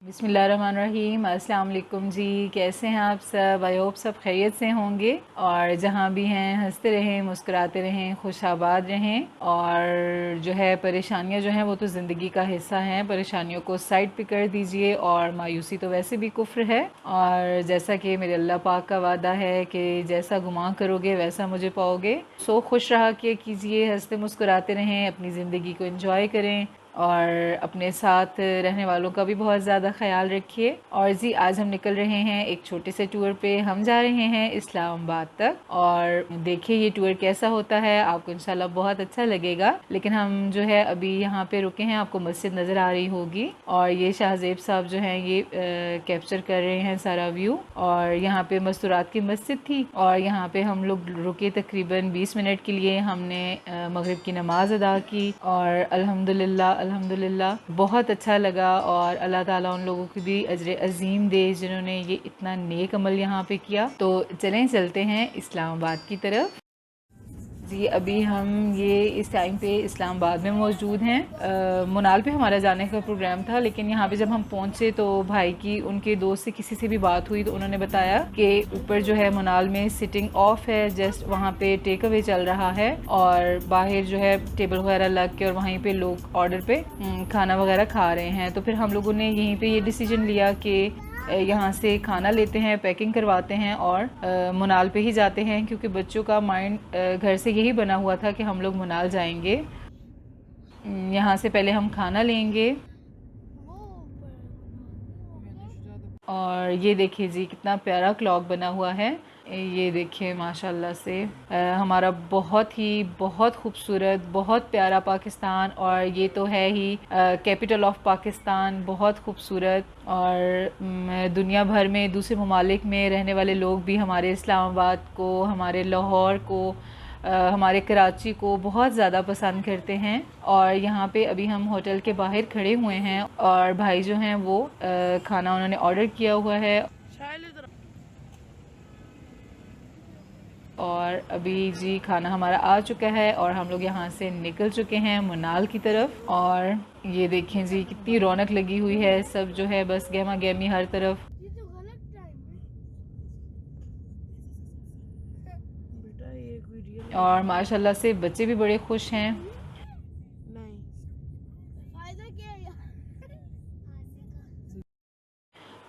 बिस्मिल्लाहिर्रहमानिर्रहीम। अस्सलाम वालेकुम जी, कैसे हैं आप सब? आई होप सब खैरियत से होंगे और जहाँ भी हैं हंसते रहें, मुस्कुराते रहें, खुश आबाद रहें। और जो है परेशानियाँ जो हैं वो तो ज़िंदगी का हिस्सा हैं, परेशानियों को साइड पे कर दीजिए। और मायूसी तो वैसे भी कुफ्र है, और जैसा कि मेरे अल्लाह पाक का वादा है कि जैसा गुमान करोगे वैसा मुझे पाओगे। सो खुश रहा कीजिए, हंसते मुस्कुराते रहें, अपनी ज़िंदगी को एंजॉय करें और अपने साथ रहने वालों का भी बहुत ज़्यादा ख़याल रखिए। और जी आज हम निकल रहे हैं एक छोटे से टूर पे। हम जा रहे हैं इस्लामाबाद तक, और देखिए ये टूर कैसा होता है, आपको इंशाल्लाह बहुत अच्छा लगेगा। लेकिन हम जो है अभी यहाँ पे रुके हैं, आपको मस्जिद नज़र आ रही होगी, और ये शाहजेब साहब जो हैं ये कैप्चर कर रहे हैं सारा व्यू। और यहाँ पे मस्तूरात की मस्जिद थी, और यहाँ पे हम लोग रुके तकरीबन 20 मिनट के लिए। हमने मगरिब की नमाज़ अदा की, और अल्हम्दुलिल्लाह अल्हम्दुलिल्लाह बहुत अच्छा लगा। और अल्लाह ताला उन लोगों की भी अजर अजीम दे जिन्होंने ये इतना नेक अमल यहाँ पे किया। तो चलें चलते हैं इस्लामाबाद की तरफ। जी अभी हम ये इस टाइम पे इस्लामाबाद में मौजूद हैं। मुनाल पे हमारा जाने का प्रोग्राम था, लेकिन यहाँ पे जब हम पहुँचे तो भाई की उनके दोस्त से किसी से भी बात हुई तो उन्होंने बताया कि ऊपर जो है मुनाल में सिटिंग ऑफ है, जस्ट वहाँ पे टेक अवे चल रहा है, और बाहर जो है टेबल वगैरह लग के और वहीं पे लोग ऑर्डर पे खाना वगैरह खा रहे हैं। तो फिर हम लोगों ने यहीं पे ये डिसीजन लिया कि यहाँ से खाना लेते हैं, पैकिंग करवाते हैं और मुनाल पे ही जाते हैं, क्योंकि बच्चों का माइंड घर से यही बना हुआ था कि हम लोग मुनाल जाएंगे। यहाँ से पहले हम खाना लेंगे। और ये देखिए जी कितना प्यारा क्लॉक बना हुआ है, ये देखिए माशाल्लाह से। हमारा बहुत खूबसूरत बहुत प्यारा पाकिस्तान, और ये तो है ही कैपिटल ऑफ पाकिस्तान, बहुत खूबसूरत। और दुनिया भर में दूसरे ममालिक में रहने वाले लोग भी हमारे इस्लामाबाद को, हमारे लाहौर को, हमारे कराची को बहुत ज़्यादा पसंद करते हैं। और यहाँ पे अभी हम होटल के बाहर खड़े हुए हैं, और भाई जो हैं वो खाना उन्होंने ऑर्डर किया हुआ है। और अभी जी खाना हमारा आ चुका है, और हम लोग यहाँ से निकल चुके हैं मुनाल की तरफ। और ये देखें जी कितनी रौनक लगी हुई है, सब जो है बस गहमा गहमी हर तरफ। और माशाल्लाह से बच्चे भी बड़े खुश हैं।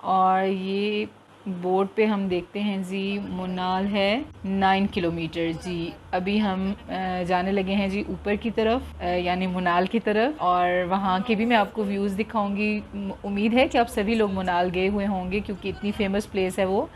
और ये बोर्ड पे हम देखते हैं जी मुनाल है 9 किलोमीटर। जी अभी हम जाने लगे हैं जी ऊपर की तरफ, यानी मुनाल की तरफ, और वहाँ के भी मैं आपको व्यूज़ दिखाऊंगी। उम्मीद है कि आप सभी लोग मुनाल गए हुए होंगे, क्योंकि इतनी फेमस प्लेस है वो।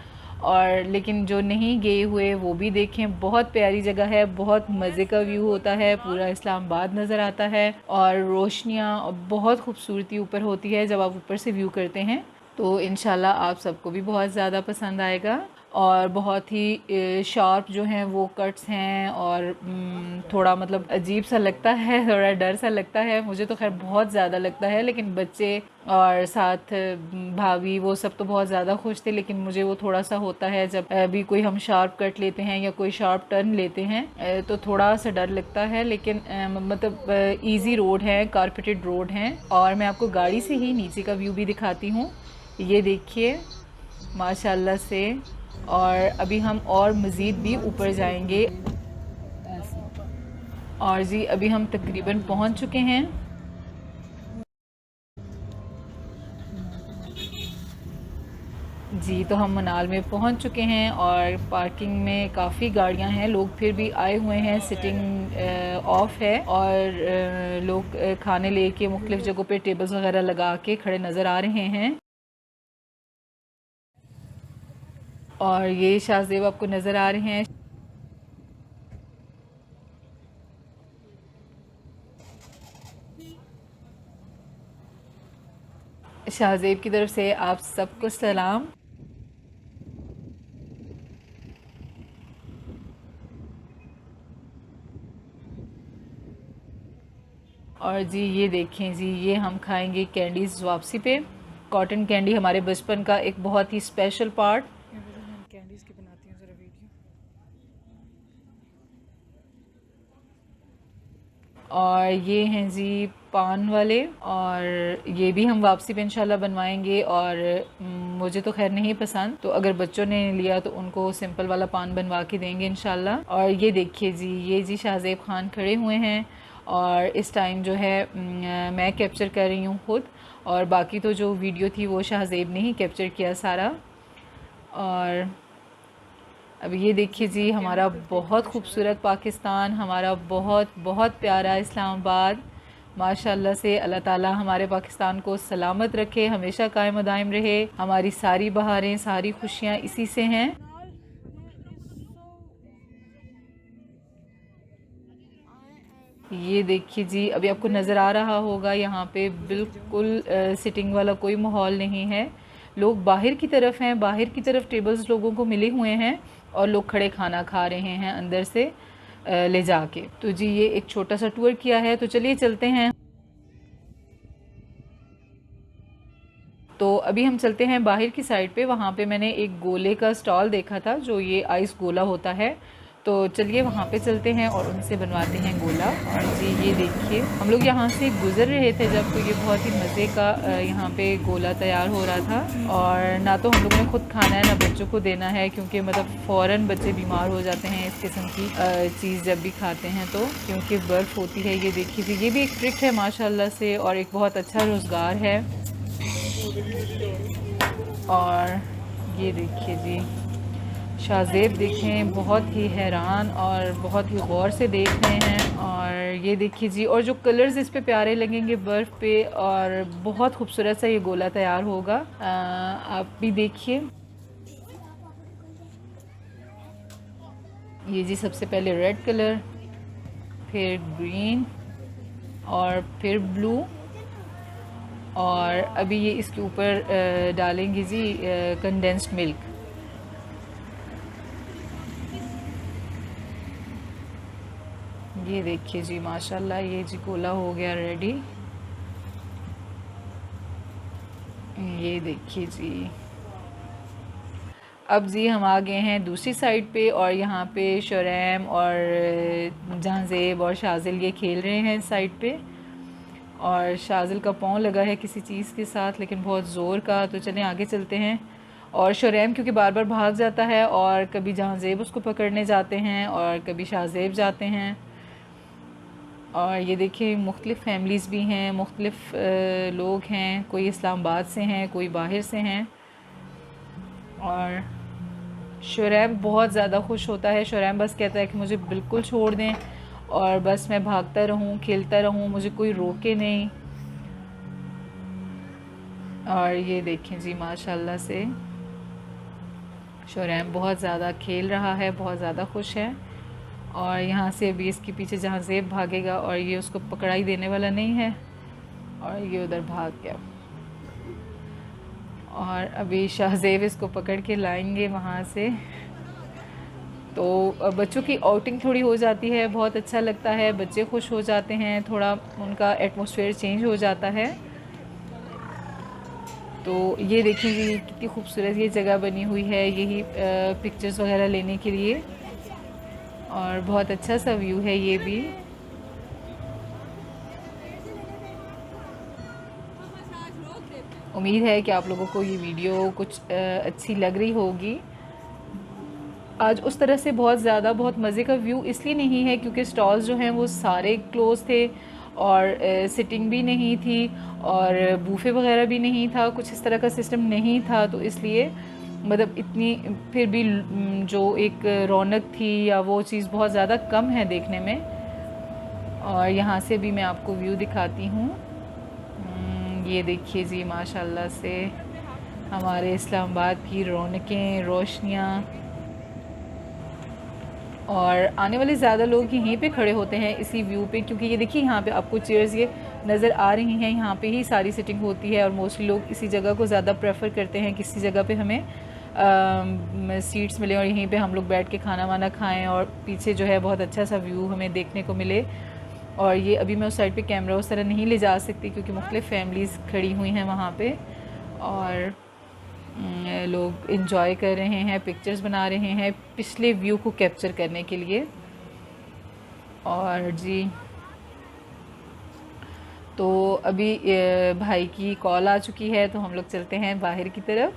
और लेकिन जो नहीं गए हुए वो भी देखें, बहुत प्यारी जगह है, बहुत मज़े का व्यू होता है, पूरा इस्लामाबाद नज़र आता है, और रोशनियाँ बहुत खूबसूरती ऊपर होती है जब आप ऊपर से व्यू करते हैं। तो इंशाल्लाह आप सबको भी बहुत ज़्यादा पसंद आएगा। और बहुत ही शार्प जो हैं वो कट्स हैं, और थोड़ा मतलब अजीब सा लगता है, थोड़ा डर सा लगता है। मुझे तो खैर बहुत ज़्यादा लगता है, लेकिन बच्चे और साथ भाभी वो सब तो बहुत ज़्यादा खुश थे। लेकिन मुझे वो थोड़ा सा होता है जब भी कोई हम शार्प कट लेते हैं या कोई शार्प टर्न लेते हैं, तो थोड़ा सा डर लगता है। लेकिन मतलब ईजी रोड है, कारपेटेड रोड है। और मैं आपको गाड़ी से ही नीचे का व्यू भी दिखाती हूँ, ये देखिए माशाल्लाह से। और अभी हम और मज़ीद भी ऊपर जाएंगे। और जी अभी हम तकरीबन पहुंच चुके हैं। जी तो हम मनाल में पहुंच चुके हैं, और पार्किंग में काफ़ी गाड़ियां हैं, लोग फिर भी आए हुए हैं। सिटिंग ऑफ है, और लोग खाने लेके मुख्तलिफ़ जगहों पे टेबल्स वगैरह लगा के खड़े नज़र आ रहे हैं। और ये शाहजेब आपको नज़र आ रहे हैं। शाहजेब की तरफ से आप सबको सलाम। और जी ये देखें जी, ये हम खाएंगे कैंडीज़ वापसी पे। कॉटन कैंडी हमारे बचपन का एक बहुत ही स्पेशल पार्ट। कैंडीज़ की बनाती हूँ ज़रा वीडियो। और ये हैं जी पान वाले, और ये भी हम वापसी पे इंशाल्लाह बनवाएंगे। और मुझे तो खैर नहीं पसंद, तो अगर बच्चों ने लिया तो उनको सिंपल वाला पान बनवा के देंगे इंशाल्लाह। और ये देखिए जी, ये जी शाहज़ेब खान खड़े हुए हैं, और इस टाइम जो है मैं कैप्चर कर रही हूँ खुद, और बाकी तो जो वीडियो थी वो शाहज़ेब ने ही कैप्चर किया सारा। और अब ये देखिए जी, हमारा बहुत खूबसूरत पाकिस्तान, हमारा बहुत बहुत प्यारा इस्लामाबाद, माशाल्लाह से अल्लाह ताला हमारे पाकिस्तान को सलामत रखे, हमेशा कायम दायम रहे। हमारी सारी बहारें, सारी खुशियाँ इसी से हैं। ये देखिए जी, अभी आपको नज़र आ रहा होगा यहाँ पे बिल्कुल सिटिंग वाला कोई माहौल नहीं है। लोग बाहर की तरफ हैं, बाहर की तरफ टेबल्स लोगों को मिले हुए हैं, और लोग खड़े खाना खा रहे हैं अंदर से ले जाके। तो जी ये एक छोटा सा टूर किया है, तो चलिए चलते हैं। तो अभी हम चलते हैं बाहर की साइड पे। वहाँ पे मैंने एक गोले का स्टॉल देखा था, जो ये आइस गोला होता है, तो चलिए वहाँ पे चलते हैं और उनसे बनवाते हैं गोला। और जी ये देखिए, हम लोग यहाँ से गुज़र रहे थे जब, तो ये बहुत ही मज़े का यहाँ पे गोला तैयार हो रहा था। और ना तो हम लोगों ने खुद खाना है, ना बच्चों को देना है, क्योंकि मतलब फ़ौरन बच्चे बीमार हो जाते हैं इस किस्म की चीज़ जब भी खाते हैं तो, क्योंकि बर्फ़ होती है। ये देखिए जी, ये भी एक ट्रिक है माशाल्लाह से, और एक बहुत अच्छा रोज़गार है। और ये देखिए जी, शाहज़ेब देखें बहुत ही हैरान और बहुत ही गौर से देख रहे हैं। और ये देखिए जी, और जो कलर्स इस पे प्यारे लगेंगे बर्फ़ पे, और बहुत खूबसूरत सा ये गोला तैयार होगा। आप भी देखिए। ये जी सबसे पहले रेड कलर, फिर ग्रीन, और फिर ब्लू, और अभी ये इसके ऊपर डालेंगे जी कंडेंस्ड मिल्क। ये देखिए जी, माशाल्लाह ये जी गोला हो गया रेडी। ये देखिए जी, अब जी हम आ गए हैं दूसरी साइड पे, और यहाँ पे शुरैम और जहांज़ेब और शाज़िल ये खेल रहे हैं इस साइड पे। और शाज़िल का पाँव लगा है किसी चीज़ के साथ, लेकिन बहुत ज़ोर का। तो चलें आगे चलते हैं। और शुरैम क्योंकि बार बार भाग जाता है, और कभी जहांज़ेब उसको पकड़ने जाते हैं और कभी शाज़ेब जाते हैं। और ये देखिए, मुख्तलिफ़ फैमिलीज़ भी हैं, मुख्तलिफ़ लोग हैं, कोई इस्लामाबाद से हैं, कोई बाहर से हैं। और शुरैम बहुत ज़्यादा खुश होता है। शुरैम बस कहता है कि मुझे बिल्कुल छोड़ दें, और बस मैं भागता रहूं, खेलता रहूं, मुझे कोई रोके नहीं। और ये देखें जी, माशाल्लाह से शुरैम बहुत ज़्यादा खेल रहा है, बहुत ज़्यादा खुश है। और यहाँ से अभी इसके पीछे जहांज़ेब भागेगा, और ये उसको पकड़ाई देने वाला नहीं है, और ये उधर भाग गया। और अभी शाहज़ेब इसको पकड़ के लाएंगे वहाँ से। तो बच्चों की आउटिंग थोड़ी हो जाती है, बहुत अच्छा लगता है, बच्चे खुश हो जाते हैं, थोड़ा उनका एटमॉस्फेयर चेंज हो जाता है। तो ये देखिए जी, कितनी खूबसूरत ये जगह बनी हुई है, यही पिक्चर्स वगैरह लेने के लिए, और बहुत अच्छा सा व्यू है ये भी। उम्मीद है कि आप लोगों को ये वीडियो कुछ अच्छी लग रही होगी। आज उस तरह से बहुत ज़्यादा बहुत मज़े का व्यू इसलिए नहीं है क्योंकि स्टॉल्स जो हैं वो सारे क्लोज़ थे, और सिटिंग भी नहीं थी, और बूफे वगैरह भी नहीं था, कुछ इस तरह का सिस्टम नहीं था। तो इसलिए मतलब इतनी फिर भी जो एक रौनक थी या वो चीज़ बहुत ज़्यादा कम है देखने में। और यहाँ से भी मैं आपको व्यू दिखाती हूँ। ये देखिए जी, माशाल्लाह से हमारे इस्लामाबाद की रौनकें, रोशनियाँ। और आने वाले ज़्यादा लोग यहीं पे खड़े होते हैं इसी व्यू पे, क्योंकि ये देखिए यहाँ पे आपको चेयर्स ये नज़र आ रही हैं, यहाँ पे ही सारी सिटिंग होती है, और मोस्टली लोग इसी जगह को ज़्यादा प्रेफर करते हैं, किसी जगह पे हमें सीट्स मिले और यहीं पे हम लोग बैठ के खाना वाना खाएं, और पीछे जो है बहुत अच्छा सा व्यू हमें देखने को मिले। और ये अभी मैं उस साइड पे कैमरा उस तरह नहीं ले जा सकती क्योंकि मुख्तलिफ़ फैमिलीज़ खड़ी हुई हैं वहाँ पे, और लोग इन्जॉय कर रहे हैं, पिक्चर्स बना रहे हैं पिछले व्यू को कैप्चर करने के लिए। और जी तो अभी भाई की कॉल आ चुकी है, तो हम लोग चलते हैं बाहर की तरफ।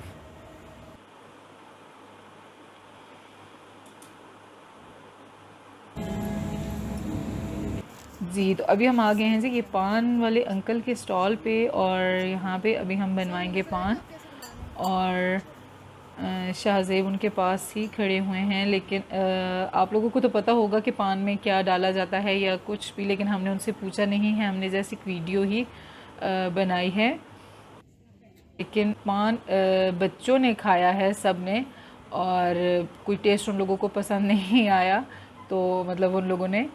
जी, तो अभी हम आ गए हैं जी ये पान वाले अंकल के स्टॉल पे, और यहाँ पे अभी हम बनवाएंगे पान। और शाहज़ेब उनके पास ही खड़े हुए हैं, लेकिन आप लोगों को तो पता होगा कि पान में क्या डाला जाता है या कुछ भी, लेकिन हमने उनसे पूछा नहीं है, हमने जैसे एक वीडियो ही बनाई है। लेकिन पान बच्चों ने खाया है सब ने, और कोई टेस्ट उन लोगों को पसंद नहीं आया, तो मतलब उन लोगों ने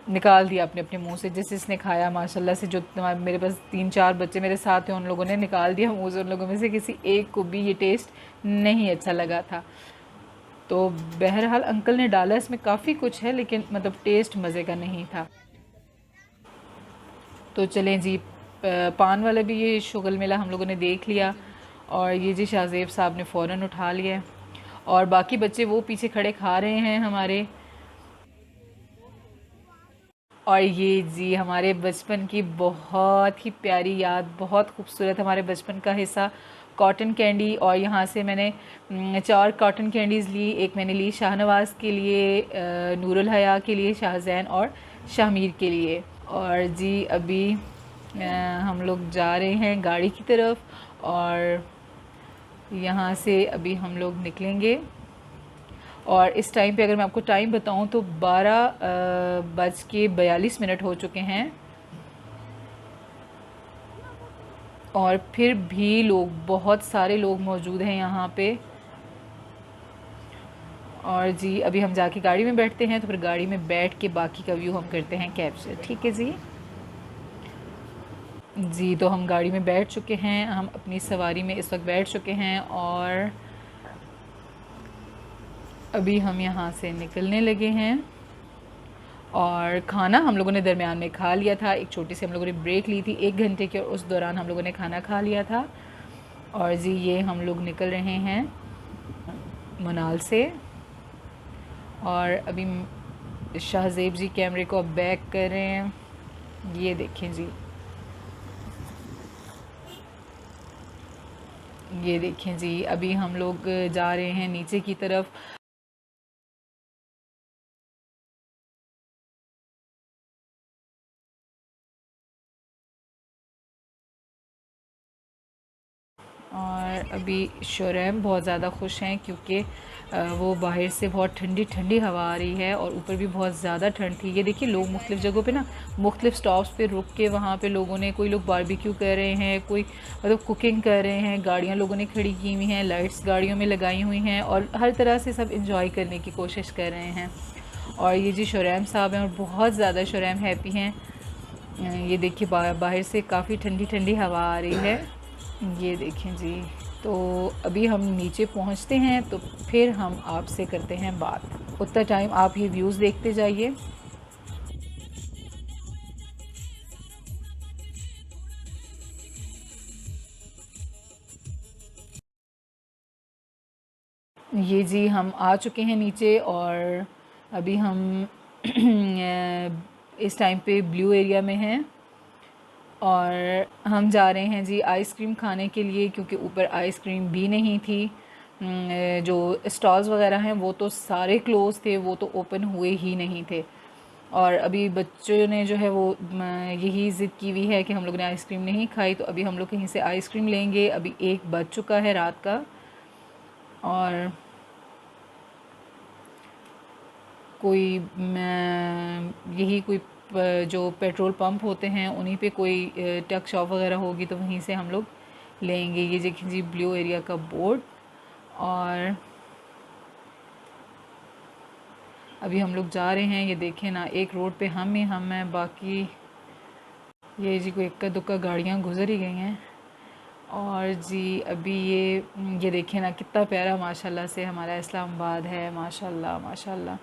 निकाल दिया अपने अपने मुंह से। जिस जिसने खाया माशाल्लाह से, जो मेरे पास 3-4 बच्चे मेरे साथ हैं, उन लोगों ने निकाल दिया मुंह से। उन लोगों में से किसी एक को भी ये टेस्ट नहीं अच्छा लगा था। तो बहरहाल अंकल ने डाला इसमें काफ़ी कुछ है, लेकिन मतलब टेस्ट मज़े का नहीं था। तो चलें जी, पान वाला भी ये शुगल मेला हम लोगों ने देख लिया, और ये जी शाहज़ेब साहब ने फ़ौरन उठा लिया, और बाकी बच्चे वो पीछे खड़े खा रहे हैं हमारे। और ये जी हमारे बचपन की बहुत ही प्यारी याद, बहुत खूबसूरत हमारे बचपन का हिस्सा, कॉटन कैंडी। और यहाँ से मैंने 4 कॉटन कैंडीज़ ली। एक मैंने ली शाहनवाज़ के लिए, नूरुल हया के लिए, शाहज़ैन और शामीर के लिए। और जी अभी हम लोग जा रहे हैं गाड़ी की तरफ, और यहाँ से अभी हम लोग निकलेंगे। और इस टाइम पे अगर मैं आपको टाइम बताऊं तो 12:42 हो चुके हैं, और फिर भी लोग, बहुत सारे लोग मौजूद हैं यहाँ पे। और जी अभी हम जाके गाड़ी में बैठते हैं, तो फिर गाड़ी में बैठ के बाकी का व्यू हम करते हैं कैप्चर। ठीक है जी। जी तो हम गाड़ी में बैठ चुके हैं, हम अपनी सवारी में इस वक्त बैठ चुके हैं, और अभी हम यहाँ से निकलने लगे हैं। और खाना हम लोगों ने दरमियान में खा लिया था, एक छोटी सी हम लोगों ने ब्रेक ली थी 1 घंटे की, और उस दौरान हम लोगों ने खाना खा लिया था। और जी ये हम लोग निकल रहे हैं मनाल से, और अभी शाहज़ेब जी कैमरे को अब बैक कर रहे हैं। ये देखें जी, ये देखें जी, अभी हम लोग जा रहे हैं नीचे की तरफ। और अभी शुरैम बहुत ज़्यादा खुश हैं, क्योंकि वो बाहर से बहुत ठंडी ठंडी हवा आ रही है, और ऊपर भी बहुत ज़्यादा ठंड थी। ये देखिए लोग मुख्तलिफ़ जगहों पे ना, मुख्तलिफ़ स्टॉप्स पे रुक के वहाँ पे लोगों ने, कोई लोग बारबेक्यू कर रहे हैं, कोई मतलब कुकिंग कर रहे हैं, गाड़ियाँ लोगों ने खड़ी की हुई हैं, लाइट्स गाड़ियों में लगाई हुई हैं, और हर तरह से सब इंजॉय करने की कोशिश कर रहे हैं। और ये जी शुरैम साहब हैं, और बहुत ज़्यादा शुरैम हैप्पी हैं। ये देखिए बाहर से काफ़ी ठंडी ठंडी हवा आ रही है। ये देखें जी, तो अभी हम नीचे पहुंचते हैं, तो फिर हम आपसे करते हैं बात। उतना टाइम आप ये व्यूज़ देखते जाइए। ये जी हम आ चुके हैं नीचे, और अभी हम इस टाइम पे ब्लू एरिया में हैं, और हम जा रहे हैं जी आइसक्रीम खाने के लिए, क्योंकि ऊपर आइसक्रीम भी नहीं थी। जो स्टॉल्स वगैरह हैं वो तो सारे क्लोज़ थे, वो तो ओपन हुए ही नहीं थे। और अभी बच्चों ने जो है वो यही ज़िद की हुई है कि हम लोग ने आइसक्रीम नहीं खाई, तो अभी हम लोग कहीं से आइसक्रीम लेंगे। अभी 1 बज चुका है रात का, और कोई यही कोई जो पेट्रोल पंप होते हैं उन्हीं पे कोई टक शॉप वगैरह होगी, तो वहीं से हम लोग लेंगे। ये देखिए जी ब्लू एरिया का बोर्ड। और अभी हम लोग जा रहे हैं, ये देखें ना, एक रोड पे हम ही हम हैं, बाकी ये जी कोई इक्का दुक्का गाड़ियाँ गुजर ही गई हैं। और जी अभी ये देखें ना, कितना प्यारा माशाल्लाह से हमारा इस्लामाबाद है, माशाल्लाह माशाल्लाह।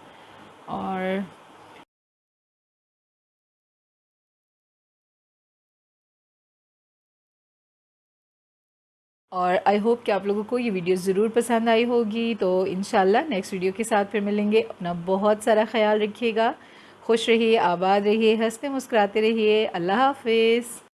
और आई होप कि आप लोगों को ये वीडियो ज़रूर पसंद आई होगी। तो इंशाल्लाह नेक्स्ट वीडियो के साथ फिर मिलेंगे। अपना बहुत सारा ख्याल रखिएगा। खुश रहिए, आबाद रहिए, हंसते मुस्कुराते रहिए। अल्लाह हाफिज़।